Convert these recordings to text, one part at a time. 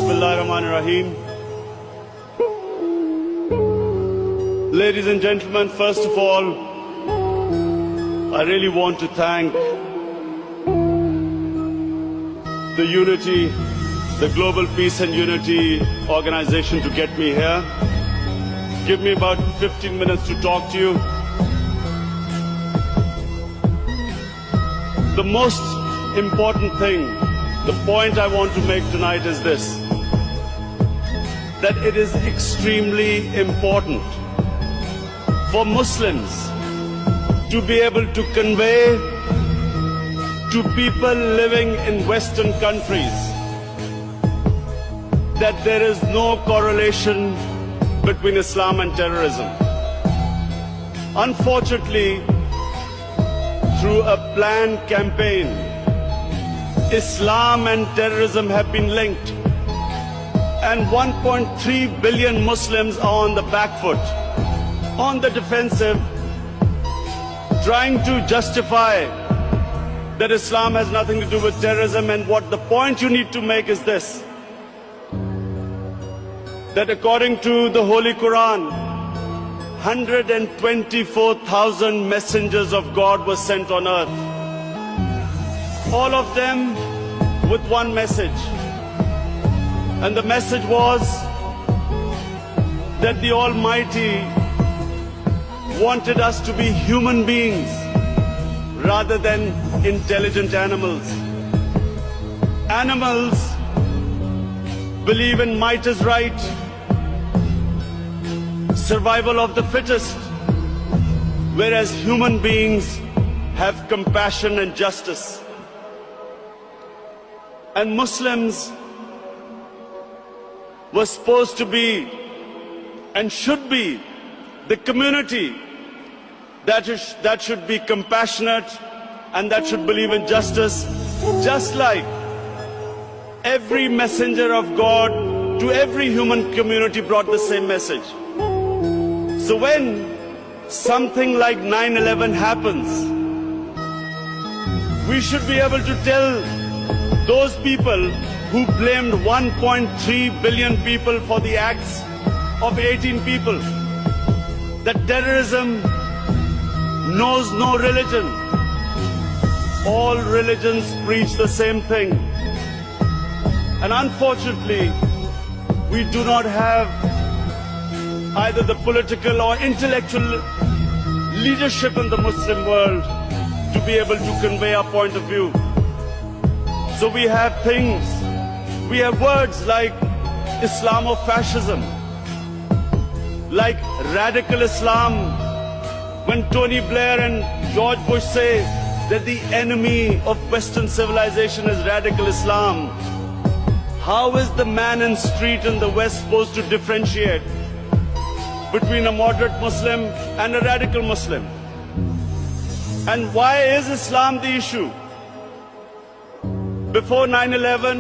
Bismillahirrahmanirrahim. Ladies and gentlemen, first of all, I really want to thank the Unity, the Global Peace and Unity organization to get me here. Give me about 15 minutes to talk to you. The most important thing, the point I want to make tonight is this, that it is extremely important for Muslims to be able to convey to people living in Western countries that there is no correlation between Islam and terrorism. Unfortunately, through a planned campaign, Islam and terrorism have been linked, and 1.3 billion Muslims are on the back foot, on the defensive, trying to justify that Islam has nothing to do with terrorism. And what the point you need to make is this, that according to the Holy Quran, 124,000 messengers of God were sent on earth, all of them with one message. And the message was that the Almighty wanted us to be human beings rather than intelligent animals. Animals believe in might is right, survival of the fittest, whereas human beings have compassion and justice. And Muslims were supposed to be and should be the community that should be compassionate and that should believe in justice, just like every messenger of God to every human community brought the same message. So when something like 9/11 happens, we should be able to tell those people who blamed 1.3 billion people for the acts of 18 people that terrorism knows no religion. All religions preach the same thing. And unfortunately, we do not have either the political or intellectual leadership in the Muslim world to be able to convey our point of view. So we have things, we have words like Islamofascism, like radical Islam. When Tony Blair and George Bush say that the enemy of Western civilization is radical Islam, how is the man in street in the West supposed to differentiate between a moderate Muslim and a radical Muslim? And why is Islam the issue? Before 9/11,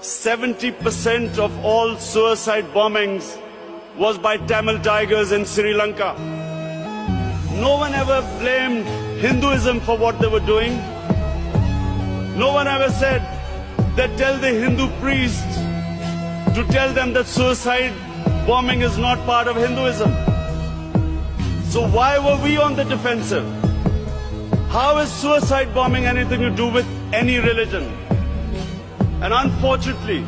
70% of all suicide bombings was by Tamil Tigers in Sri Lanka. No one ever blamed Hinduism for what they were doing. No one ever said that tell the Hindu priests to tell them that suicide bombing is not part of Hinduism. So why were we on the defensive? How is suicide bombing anything to do with any religion? And unfortunately,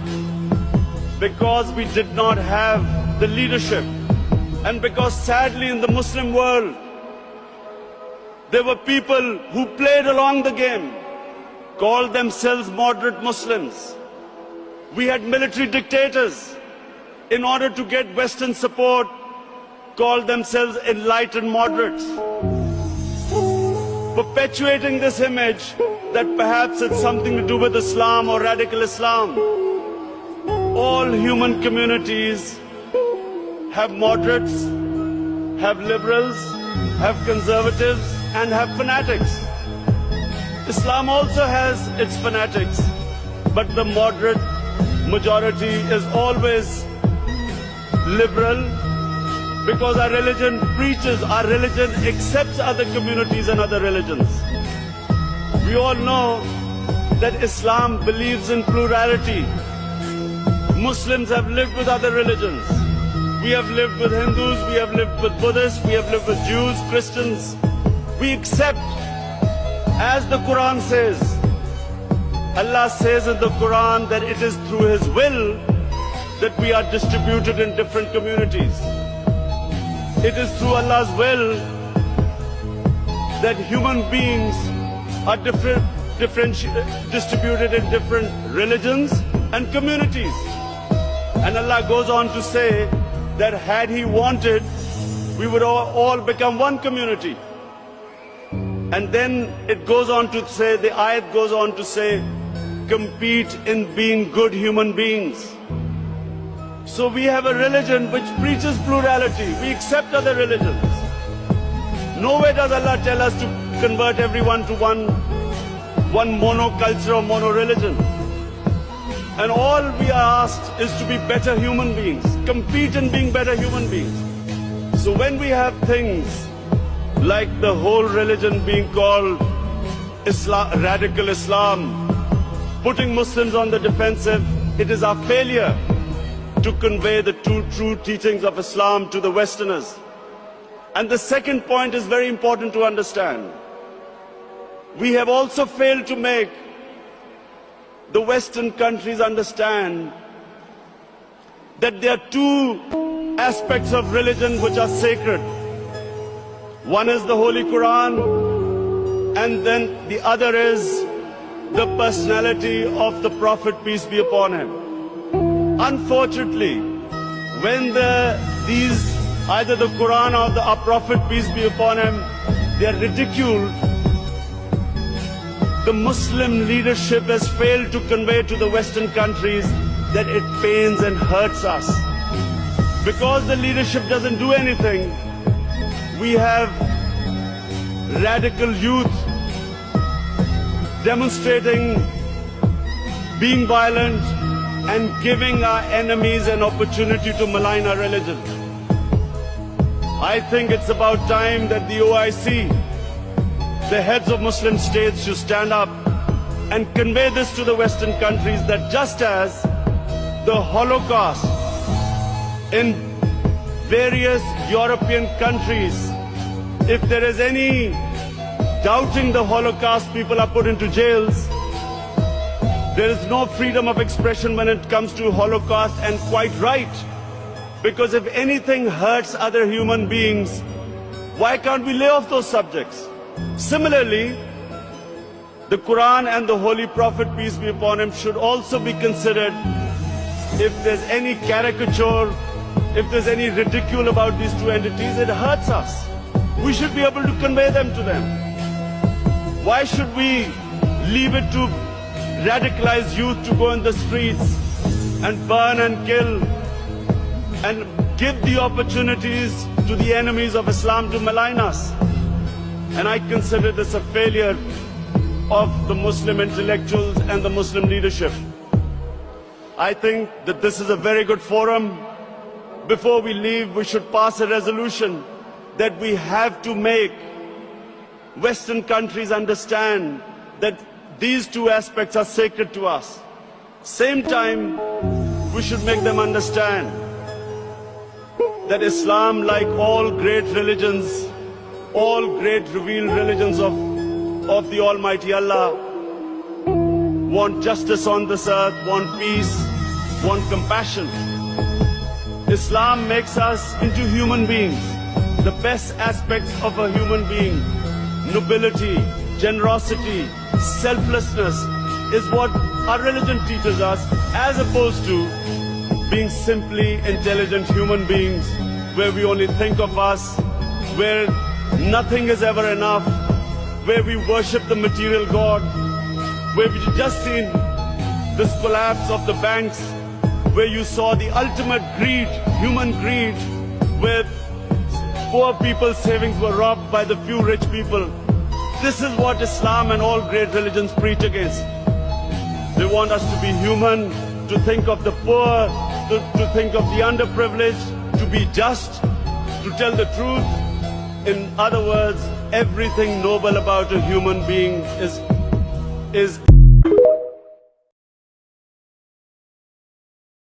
because we did not have the leadership, and because sadly in the Muslim world, there were people who played along the game, called themselves moderate Muslims. We had military dictators, in order to get Western support, called themselves enlightened moderates, perpetuating this image that perhaps it's something to do with Islam or radical Islam. All human communities have moderates, have liberals, have conservatives, and have fanatics. Islam also has its fanatics, but the moderate majority is always liberal, because our religion preaches, our religion accepts other communities and other religions. We all know that Islam believes in plurality. Muslims have lived with other religions. We have lived with Hindus, we have lived with Buddhists, we have lived with Jews, Christians. We accept, as the Quran says, Allah says in the Quran that it is through His will that we are distributed in different communities. It is through Allah's will that human beings are distributed in different religions and communities. And Allah goes on to say that had He wanted, we would all become one community. And then it goes on to say, the ayat goes on to say, compete in being good human beings. So we have a religion which preaches plurality. We accept other religions. Nowhere does Allah tell us to convert everyone to one monoculture or mono-religion. And all we are asked is to be better human beings, compete in being better human beings. So when we have things like the whole religion being called Islam, radical Islam, putting Muslims on the defensive, it is our failure to convey the true teachings of Islam to the Westerners. And the second point is very important to understand. We have also failed to make the Western countries understand that there are two aspects of religion which are sacred. One is the Holy Quran, and then the other is the personality of the Prophet, peace be upon him. Unfortunately, when either the Quran or our Prophet, peace be upon him, they are ridiculed, the Muslim leadership has failed to convey to the Western countries that it pains and hurts us. Because the leadership doesn't do anything, we have radical youth demonstrating, being violent, and giving our enemies an opportunity to malign our religion. I think it's about time that the OIC, the heads of Muslim states, should stand up and convey this to the Western countries, that just as the Holocaust in various European countries, if there is any doubting the Holocaust, people are put into jails. There is no freedom of expression when it comes to Holocaust, and quite right. Because if anything hurts other human beings, why can't we lay off those subjects? Similarly, the Quran and the Holy Prophet, peace be upon him, should also be considered. If there's any caricature, if there's any ridicule about these two entities, it hurts us. We should be able to convey them to them. Why should we leave it to radicalized youth to go in the streets and burn and kill and give the opportunities to the enemies of Islam to malign us? And I consider this a failure of the Muslim intellectuals and the Muslim leadership. I think that this is a very good forum. Before we leave, we should pass a resolution that we have to make Western countries understand that these two aspects are sacred to us. Same time, we should make them understand that Islam, like all great religions, all great revealed religions of the Almighty Allah, want justice on this earth, want peace, want compassion. Islam makes us into human beings. The best aspects of a human being, nobility, generosity, selflessness, is what our religion teaches us, as opposed to being simply intelligent human beings, where we only think of us, where nothing is ever enough, where we worship the material God, where we just seen this collapse of the banks, where you saw the ultimate greed, human greed, where poor people's savings were robbed by the few rich people. This is what Islam and all great religions preach against. They want us to be human, to think of the poor, to think of the underprivileged, to be just, to tell the truth. In other words, everything noble about a human being is